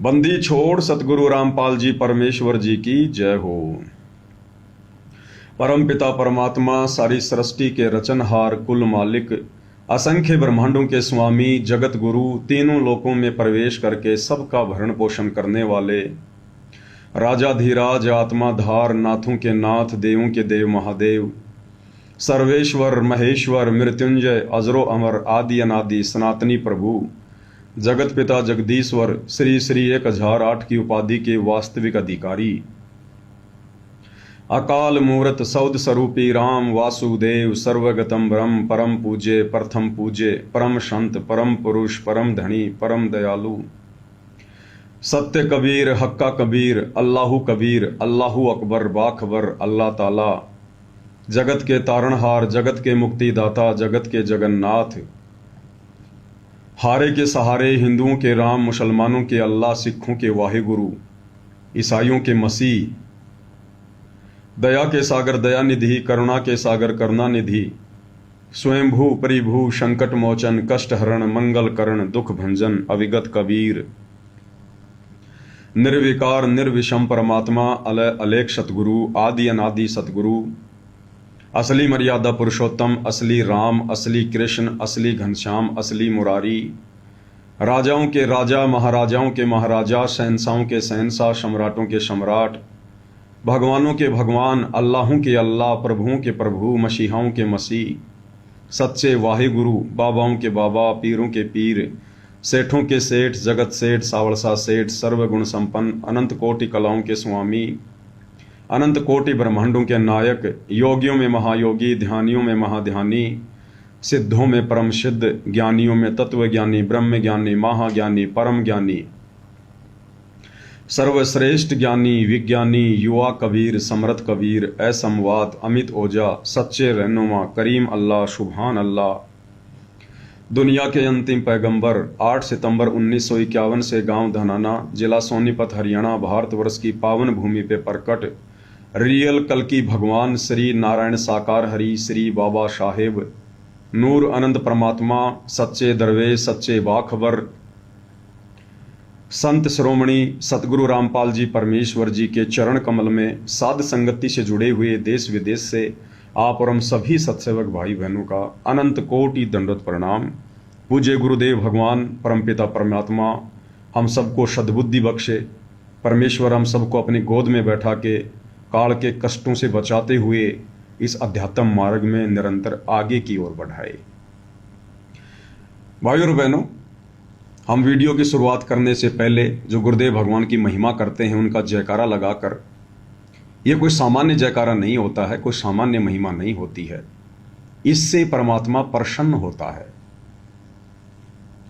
बंदी छोड़ सतगुरु रामपाल जी परमेश्वर जी की जय हो। परम पिता परमात्मा सारी सृष्टि के रचनहार कुल मालिक असंख्य ब्रह्मांडों के स्वामी जगत गुरु तीनों लोकों में प्रवेश करके सबका भरण पोषण करने वाले राजाधिराज आत्माधार नाथों के नाथ देवों के देव महादेव सर्वेश्वर महेश्वर मृत्युंजय अजरो अमर आदि अनादि सनातनी प्रभु जगत पिता जगदीश्वर श्री श्री 1008 की उपाधि के वास्तविक अधिकारी अकाल मूर्त सौद स्वरूपी राम वासुदेव सर्वगतम ब्रह्म परम पूज्य प्रथम पूज्य परम संत परम पुरुष परम धनी परम दयालु सत्य कबीर हक्का कबीर अल्लाहु कबीर अल्लाहु अकबर बाखबर अल्लाह ताला जगत के तारणहार जगत के मुक्तिदाता जगत के जगन्नाथ हारे के सहारे हिंदुओं के राम मुसलमानों के अल्लाह सिखों के वाहिगुरु ईसाइयों के मसीह दया के सागर दया निधि करुणा के सागर करुणा निधि स्वयंभू परिभू संकट मोचन कष्ट हरण मंगल करण दुख भंजन अविगत कबीर निर्विकार निर्विषम परमात्मा अलय अलेख सतगुरु आदि अनादि सतगुरु असली मर्यादा पुरुषोत्तम असली राम असली कृष्ण असली घनश्याम असली मुरारी राजाओं के राजा महाराजाओं के महाराजा शहंशाहों के शहंशाह सम्राटों के सम्राट भगवानों के भगवान अल्लाहों के अल्लाह प्रभुओं के प्रभु मसीहाओं के मसीह सच्चे वाहिगुरु बाबाओं के बाबा पीरों के पीर सेठों के सेठ जगत सेठ सावलसा सेठ सर्वगुण संपन्न अनंत कोटि कलाओं के स्वामी अनंत कोटि ब्रह्मांडों के नायक योगियों में महायोगी ध्यानियों में महाध्यानी सिद्धों में परम सिद्ध ज्ञानियों में तत्वज्ञानी ब्रह्म ज्ञानी महाज्ञानी परम ज्ञानी सर्वश्रेष्ठ ज्ञानी विज्ञानी युवा कबीर समर्थ कबीर असमवाद अमित ओजा सच्चे रहनुमा करीम अल्लाह सुभान अल्लाह दुनिया के अंतिम पैगंबर 8 सितंबर 1951 से गांव धनाना जिला सोनीपत हरियाणा भारतवर्ष की पावन भूमि पे प्रकट रियल कल की भगवान श्री नारायण साकार हरि श्री बाबा साहेब नूर आनंद परमात्मा सच्चे दरवेश सच्चे बाखबर संत श्रोमणी सतगुरु रामपाल जी परमेश्वर जी के चरण कमल में साध संगति से जुड़े हुए देश विदेश से आप और हम सभी सत्सेवक भाई बहनों का अनंत कोटि दंडवत प्रणाम। पूज्य गुरुदेव भगवान परमपिता परमात्मा हम सबको सद्बुद्धि बख्शे। परमेश्वर हम सबको अपनी गोद में बैठा के काल के कष्टों से बचाते हुए इस अध्यात्म मार्ग में निरंतर आगे की ओर बढ़ाए। भाइयों और बहनों, हम वीडियो की शुरुआत करने से पहले जो गुरुदेव भगवान की महिमा करते हैं उनका जयकारा लगाकर, यह कोई सामान्य जयकारा नहीं होता है, कोई सामान्य महिमा नहीं होती है। इससे परमात्मा प्रसन्न होता है।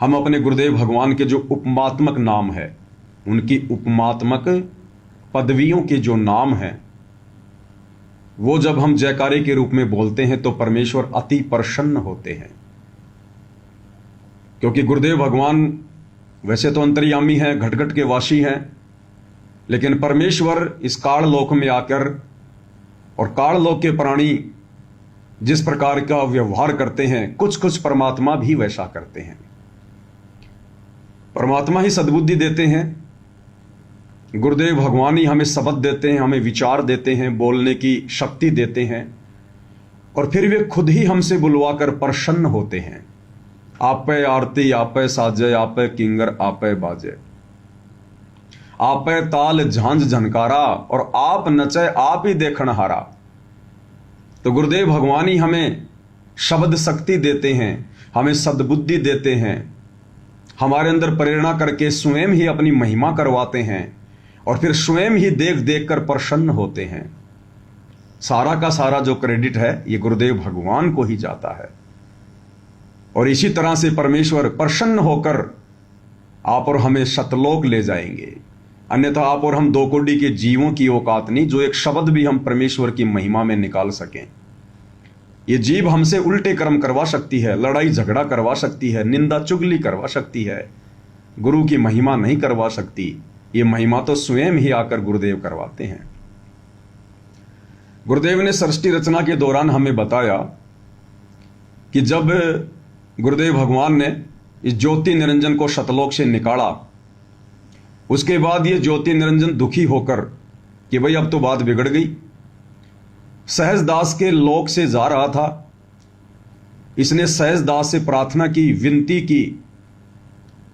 हम अपने गुरुदेव भगवान के जो उपमात्मक नाम है, उनकी उपमात्मक पदवियों के जो नाम हैं, वो जब हम जयकारे के रूप में बोलते हैं तो परमेश्वर अति प्रसन्न होते हैं। क्योंकि गुरुदेव भगवान वैसे तो अंतर्यामी हैं, घट घट के वासी हैं, लेकिन परमेश्वर इस काल लोक में आकर और काल लोक के प्राणी जिस प्रकार का व्यवहार करते हैं, कुछ कुछ परमात्मा भी वैसा करते हैं। परमात्मा ही सद्बुद्धि देते हैं, गुरुदेव भगवान ही हमें शब्द देते हैं, हमें विचार देते हैं, बोलने की शक्ति देते हैं, और फिर वे खुद ही हमसे बुलवाकर प्रसन्न होते हैं। आपे आरती आपे साजे आपे किंगर आपे बाजे आपे ताल झांझ झनकारा और आप नचे आप ही देखण हारा। तो गुरुदेव भगवान ही हमें शब्द शक्ति देते हैं, हमें सद्बुद्धि देते हैं, हमारे अंदर प्रेरणा करके स्वयं ही अपनी महिमा करवाते हैं और फिर स्वयं ही देख देख कर प्रसन्न होते हैं। सारा का सारा जो क्रेडिट है ये गुरुदेव भगवान को ही जाता है। और इसी तरह से परमेश्वर प्रसन्न होकर आप और हमें सतलोक ले जाएंगे। अन्यथा आप और हम दो कोड़ी के जीवों की औकात नहीं जो एक शब्द भी हम परमेश्वर की महिमा में निकाल सकें। ये जीव हमसे उल्टे कर्म करवा सकती है, लड़ाई झगड़ा करवा सकती है, निंदा चुगली करवा सकती है, गुरु की महिमा नहीं करवा सकती। ये महिमा तो स्वयं ही आकर गुरुदेव करवाते हैं। गुरुदेव ने सृष्टि रचना के दौरान हमें बताया कि जब गुरुदेव भगवान ने इस ज्योति निरंजन को सतलोक से निकाला, उसके बाद ये ज्योति निरंजन दुखी होकर कि भाई अब तो बात बिगड़ गई, सहजदास के लोक से जा रहा था। इसने सहजदास से प्रार्थना की, विनती की,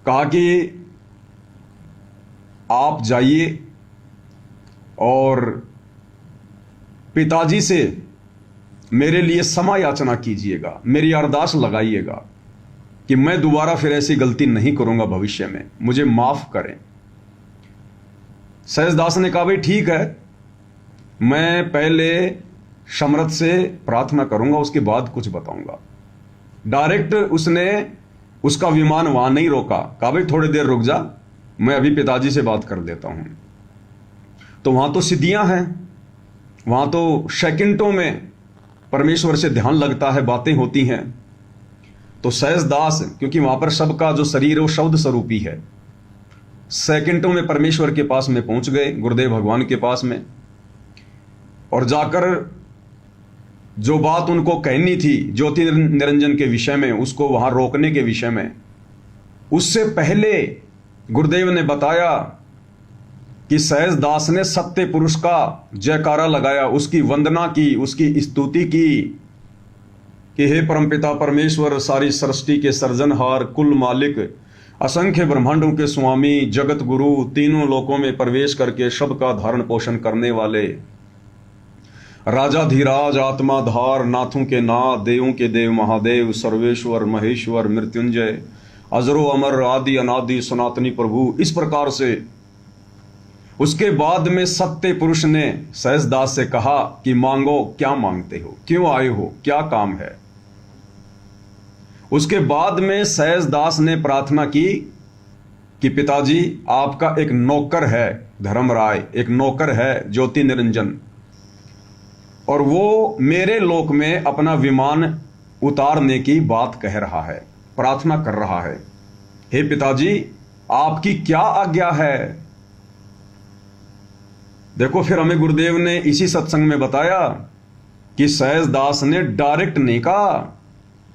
कहा कि आप जाइए और पिताजी से मेरे लिए क्षमा याचना कीजिएगा, मेरी अरदास लगाइएगा कि मैं दोबारा फिर ऐसी गलती नहीं करूंगा भविष्य में, मुझे माफ करें। सहजदास ने कहा भाई ठीक है, मैं पहले समर्थ से प्रार्थना करूंगा, उसके बाद कुछ बताऊंगा। डायरेक्ट उसने उसका विमान वहां नहीं रोका, कहा भाई थोड़ी देर रुक जा, मैं अभी पिताजी से बात कर देता हूं। तो वहां तो सिद्धियां हैं, वहां तो सेकंडों में परमेश्वर से ध्यान लगता है, बातें होती हैं। तो सहजदास, क्योंकि वहां पर सबका जो शरीर है वो शब्द स्वरूपी है, सेकंडों में परमेश्वर के पास में पहुंच गए, गुरुदेव भगवान के पास में, और जाकर जो बात उनको कहनी थी ज्योति निरंजन के विषय में, उसको वहां रोकने के विषय में, उससे पहले गुरुदेव ने बताया कि सहजदास ने सत्य पुरुष का जयकारा लगाया, उसकी वंदना की, उसकी स्तुति की कि हे परमपिता परमेश्वर, सारी सृष्टि के सर्जनहार, कुल मालिक, असंख्य ब्रह्मांडों के स्वामी, जगत गुरु, तीनों लोकों में प्रवेश करके सबका धारण पोषण करने वाले, राजाधिराज, आत्माधार, नाथों के नाथ, देवों के देव, महादेव, सर्वेश्वर, महेश्वर, मृत्युंजय, अजरो अमर, आदि अनादि, सनातनी प्रभु, इस प्रकार से। उसके बाद में सत्य पुरुष ने सहजदास से कहा कि मांगो, क्या मांगते हो, क्यों आए हो, क्या काम है। उसके बाद में सहजदास ने प्रार्थना की कि पिताजी आपका एक नौकर है धर्मराय, एक नौकर है ज्योति निरंजन, और वो मेरे लोक में अपना विमान उतारने की बात कह रहा है, प्रार्थना कर रहा है। हे पिताजी आपकी क्या आज्ञा है। देखो फिर हमें गुरुदेव ने इसी सत्संग में बताया कि सहजदास ने डायरेक्ट नहीं कहा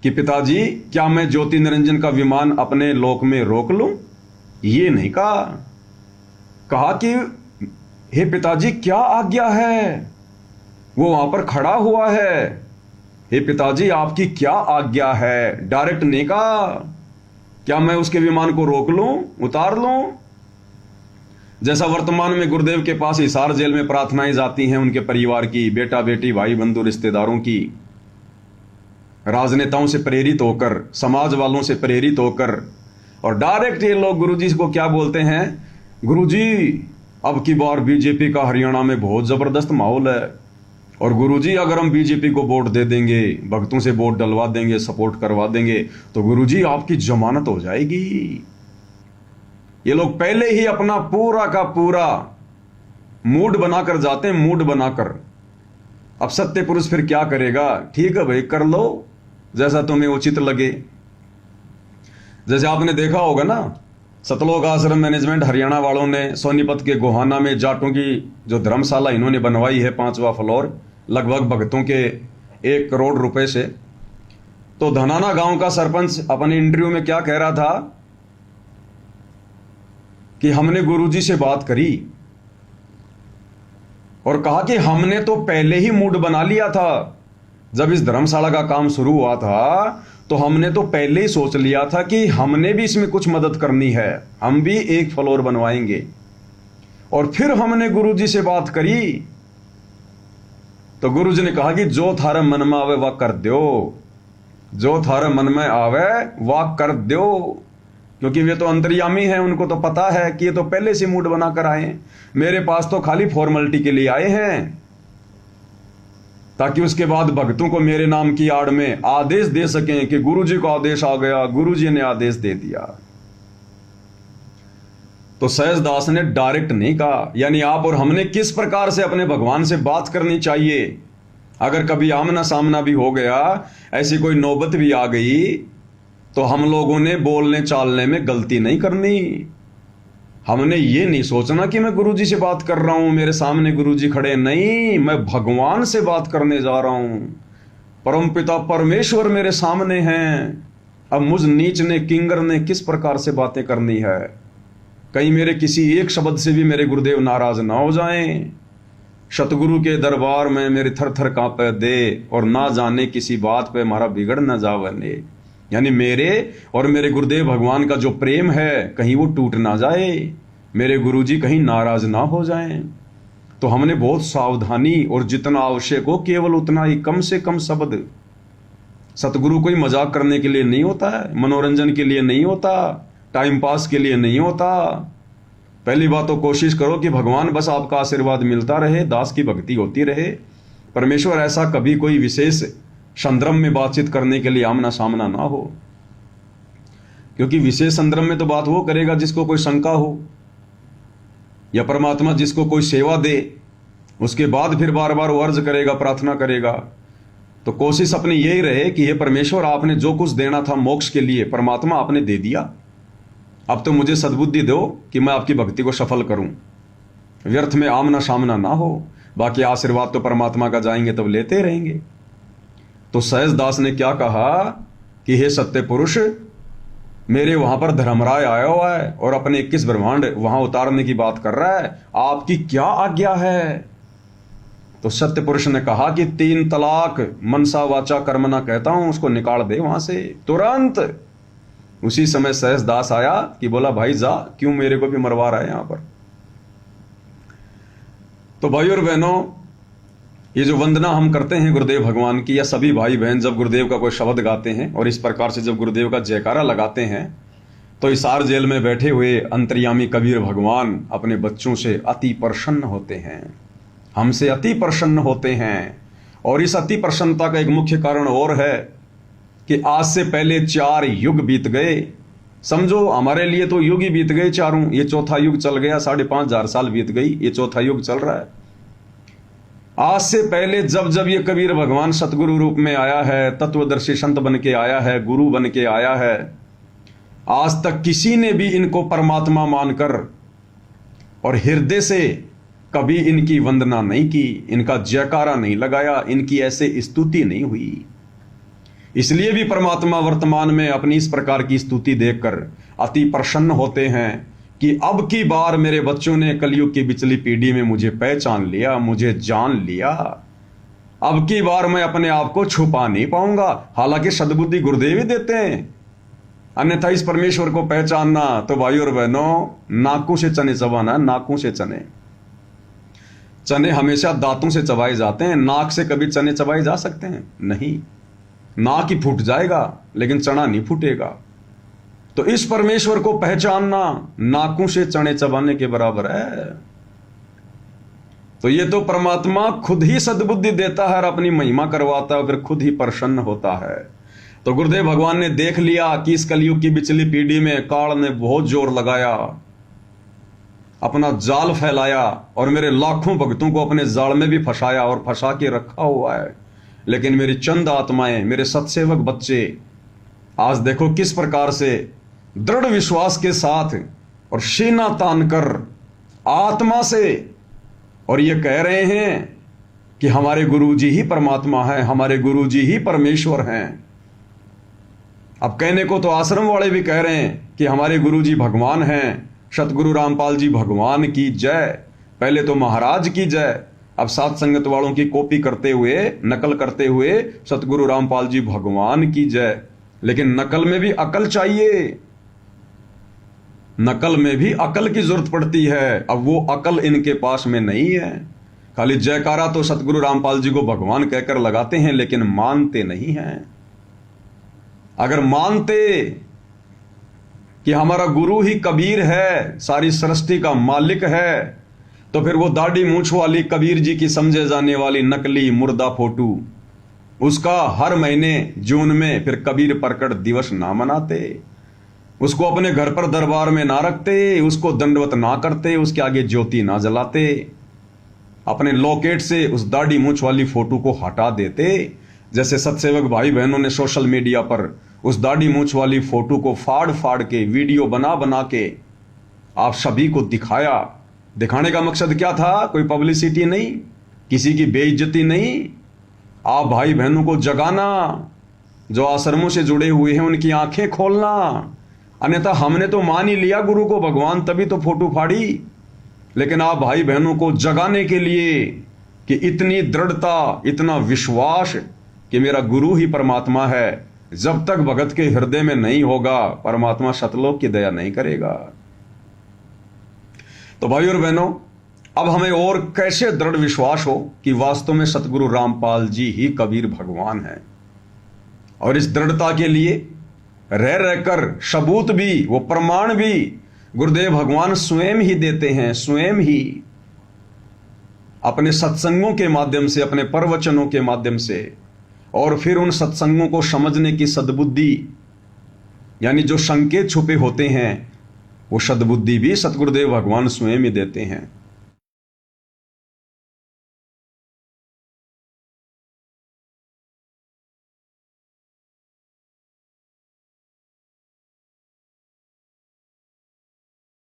कि पिताजी क्या मैं ज्योति निरंजन का विमान अपने लोक में रोक लूं, ये नहीं कहा। कहा कि हे पिताजी क्या आज्ञा है। वो वहां पर खड़ा हुआ है, हे पिताजी आपकी क्या आज्ञा है, डायरेक्ट नहीं कहा क्या मैं उसके विमान को रोक लूं, उतार लूं। जैसा वर्तमान में गुरुदेव के पास हिसार जेल में प्रार्थनाएं जाती हैं उनके परिवार की, बेटा बेटी, भाई बंधु, रिश्तेदारों की, राजनेताओं से प्रेरित होकर, समाज वालों से प्रेरित होकर, और डायरेक्ट ये लोग गुरुजी को क्या बोलते हैं, गुरुजी अब की बार बीजेपी का हरियाणा में बहुत जबरदस्त माहौल है, और गुरुजी अगर हम बीजेपी को वोट दे देंगे, भक्तों से वोट डलवा देंगे, सपोर्ट करवा देंगे, तो गुरुजी आपकी जमानत हो जाएगी। ये लोग पहले ही अपना पूरा का पूरा मूड बनाकर जाते हैं, मूड बनाकर। अब सत्य पुरुष फिर क्या करेगा, ठीक है भाई कर लो जैसा तुम्हें उचित लगे। जैसे आपने देखा होगा ना, सतलोक आश्रम मैनेजमेंट हरियाणा वालों ने सोनीपत के गोहाना में जाटों की जो धर्मशाला इन्होंने बनवाई है, 5वां फ्लोर, लगभग भक्तों के 1 करोड़ रुपए से। तो धनाना गांव का सरपंच अपने इंटरव्यू में क्या कह रहा था कि हमने गुरुजी से बात करी और कहा कि हमने तो पहले ही मूड बना लिया था, जब इस धर्मशाला का काम शुरू हुआ था तो हमने तो पहले ही सोच लिया था कि हमने भी इसमें कुछ मदद करनी है, हम भी 1 फ्लोर बनवाएंगे। और फिर हमने गुरुजी से बात करी तो गुरुजी ने कहा कि जो थारे मन में आवे वह कर दो, जो थारे मन में आवे वह कर दो, क्योंकि वे तो अंतर्यामी हैं, उनको तो पता है कि ये तो पहले से मूड बनाकर आए हैं, मेरे पास तो खाली फॉर्मेलिटी के लिए आए हैं, ताकि उसके बाद भक्तों को मेरे नाम की आड़ में आदेश दे सकें कि गुरुजी को आदेश आ गया, गुरुजी ने आदेश दे दिया। तो सहजदास ने डायरेक्ट नहीं कहा, यानी आप और हमने किस प्रकार से अपने भगवान से बात करनी चाहिए। अगर कभी आमना सामना भी हो गया, ऐसी कोई नौबत भी आ गई, तो हम लोगों ने बोलने चालने में गलती नहीं करनी। हमने ये नहीं सोचना कि मैं गुरुजी से बात कर रहा हूं, मेरे सामने गुरुजी खड़े, नहीं, मैं भगवान से बात करने जा रहा हूं, परमपिता परमेश्वर मेरे सामने हैं। अब मुझ नीच ने, किंगर ने किस प्रकार से बातें करनी है, कहीं मेरे किसी एक शब्द से भी मेरे गुरुदेव नाराज ना हो जाएं। सतगुरु के दरबार में मेरे थर थर कांपे दे, और ना जाने किसी बात पे हमारा बिगड़ न जावने। यानी मेरे और मेरे गुरुदेव भगवान का जो प्रेम है कहीं वो टूट ना जाए, मेरे गुरुजी कहीं नाराज ना हो जाएं। तो हमने बहुत सावधानी, और जितना आवश्यक हो केवल उतना ही, कम से कम शब्द। सतगुरु कोई मजाक करने के लिए नहीं होता है, मनोरंजन के लिए नहीं होता, टाइम पास के लिए नहीं होता। पहली बात तो कोशिश करो कि भगवान बस आपका आशीर्वाद मिलता रहे, दास की भक्ति होती रहे। परमेश्वर ऐसा कभी कोई विशेष संदर्भ में बातचीत करने के लिए आमना सामना ना हो, क्योंकि विशेष संदर्भ में तो बात वो करेगा जिसको कोई शंका हो, या परमात्मा जिसको कोई सेवा दे, उसके बाद फिर बार बार वो अर्ज करेगा, प्रार्थना करेगा। तो कोशिश अपनी यही रहे कि हे परमेश्वर, आपने जो कुछ देना था मोक्ष के लिए, परमात्मा आपने दे दिया, अब तो मुझे सद्बुद्धि दो कि मैं आपकी भक्ति को सफल करूं, व्यर्थ में आमना सामना ना हो। बाकी आशीर्वाद तो परमात्मा का जाएंगे तब लेते रहेंगे। तो सहज दास ने क्या कहा कि हे सत्य पुरुष, मेरे वहां पर धर्मराय आया हुआ है और अपने 21 ब्रह्मांड वहां उतारने की बात कर रहा है, आपकी क्या आज्ञा है? तो सत्य पुरुष ने कहा कि 3 तलाक मनसा वाचा कर्मना कहता हूं, उसको निकाल दे वहां से तुरंत। उसी समय सहज दास आया कि बोला, भाई जा, क्यों मेरे को भी मरवा रहा है यहां पर। तो भाई और बहनों, ये जो वंदना हम करते हैं गुरुदेव भगवान की, या सभी भाई बहन जब गुरुदेव का कोई शब्द गाते हैं और इस प्रकार से जब गुरुदेव का जयकारा लगाते हैं, तो हिसार जेल में बैठे हुए अंतर्यामी कबीर भगवान अपने बच्चों से अति प्रसन्न होते हैं, हमसे अति प्रसन्न होते हैं। और इस अति प्रसन्नता का एक मुख्य कारण और है कि आज से पहले 4 युग बीत गए। समझो हमारे लिए तो युग ही बीत गए चारों, ये चौथा युग चल गया, 5,500 साल बीत गई, ये चौथा युग चल रहा है। आज से पहले जब जब ये कबीर भगवान सतगुरु रूप में आया है, तत्वदर्शी संत बन के आया है, गुरु बन के आया है, आज तक किसी ने भी इनको परमात्मा मानकर और हृदय से कभी इनकी वंदना नहीं की, इनका जयकारा नहीं लगाया, इनकी ऐसे स्तुति नहीं हुई। इसलिए भी परमात्मा वर्तमान में अपनी इस प्रकार की स्तुति देखकर अति प्रसन्न होते हैं कि अब की बार मेरे बच्चों ने कलयुग की पिछली पीढ़ी में मुझे पहचान लिया, मुझे जान लिया। अब की बार मैं अपने आप को छुपा नहीं पाऊंगा। हालांकि सद्बुद्धि गुरुदेव ही देते हैं, अन्यथा इस परमेश्वर को पहचानना तो भाई और बहनों, नाकों से चने चबाना, नाकों से चने। चने हमेशा दांतों से चबाए जाते हैं, नाक से कभी चने चबाए जा सकते हैं? नहीं, नाक ही फूट जाएगा लेकिन चना नहीं फूटेगा। तो इस परमेश्वर को पहचानना नाकों से चने चबाने के बराबर है। तो ये तो परमात्मा खुद ही सद्बुद्धि देता है और अपनी महिमा करवाता है, फिर खुद ही प्रसन्न होता है। तो गुरुदेव भगवान ने देख लिया कि इस कलयुग की पिछली पीढ़ी में काल ने बहुत जोर लगाया, अपना जाल फैलाया और मेरे लाखों भक्तों को अपने जाल में भी फंसाया और फंसा के रखा हुआ है। लेकिन मेरी चंद आत्माएं, मेरे सत्सेवक बच्चे आज देखो किस प्रकार से दृढ़ विश्वास के साथ और सीना तान कर आत्मा से और ये कह रहे हैं कि हमारे गुरुजी ही परमात्मा है, हमारे गुरुजी ही परमेश्वर हैं। अब कहने को तो आश्रम वाले भी कह रहे हैं कि हमारे गुरुजी भगवान हैं, सतगुरु रामपाल जी भगवान की जय, पहले तो महाराज की जय। अब साथ संगत वालों की कॉपी करते हुए, नकल करते हुए सतगुरु रामपाल जी भगवान की जय। लेकिन नकल में भी अकल चाहिए, नकल में भी अकल की जरूरत पड़ती है। अब वो अकल इनके पास में नहीं है। खाली जयकारा तो सतगुरु रामपाल जी को भगवान कहकर लगाते हैं, लेकिन मानते नहीं हैं। अगर मानते कि हमारा गुरु ही कबीर है, सारी सृष्टि का मालिक है, तो फिर वो दाढ़ी मूंछ वाली कबीर जी की समझे जाने वाली नकली मुर्दा फोटो, उसका हर महीने जून में फिर कबीर प्रकट दिवस ना मनाते, उसको अपने घर पर दरबार में ना रखते, उसको दंडवत ना करते, उसके आगे ज्योति ना जलाते, अपने लॉकेट से उस दाढ़ी मूंछ वाली फोटो को हटा देते। जैसे सत्सेवक भाई बहनों ने सोशल मीडिया पर उस दाढ़ी मूंछ वाली फोटो को फाड़ फाड़ के वीडियो बना बना के आप सभी को दिखाया। दिखाने का मकसद क्या था? कोई पब्लिसिटी नहीं, किसी की बेइज्जती नहीं, आप भाई बहनों को जगाना, जो आश्रमों से जुड़े हुए हैं उनकी आंखें खोलना, अन्यथा हमने तो मान ही लिया गुरु को भगवान, तभी तो फोटो फाड़ी। लेकिन आप भाई बहनों को जगाने के लिए कि इतनी दृढ़ता, इतना विश्वास कि मेरा गुरु ही परमात्मा है, जब तक भगत के हृदय में नहीं होगा परमात्मा सतलोक की दया नहीं करेगा। तो भाई और बहनों, अब हमें और कैसे दृढ़ विश्वास हो कि वास्तव में सतगुरु रामपाल जी ही कबीर भगवान हैं। और इस दृढ़ता के लिए रह रहकर सबूत भी, वो प्रमाण भी गुरुदेव भगवान स्वयं ही देते हैं, स्वयं ही अपने सत्संगों के माध्यम से, अपने प्रवचनों के माध्यम से, और फिर उन सत्संगों को समझने की सद्बुद्धि, यानी जो संकेत छुपे होते हैं वो सद्बुद्धि भी सतगुरुदेव भगवान स्वयं ही देते हैं।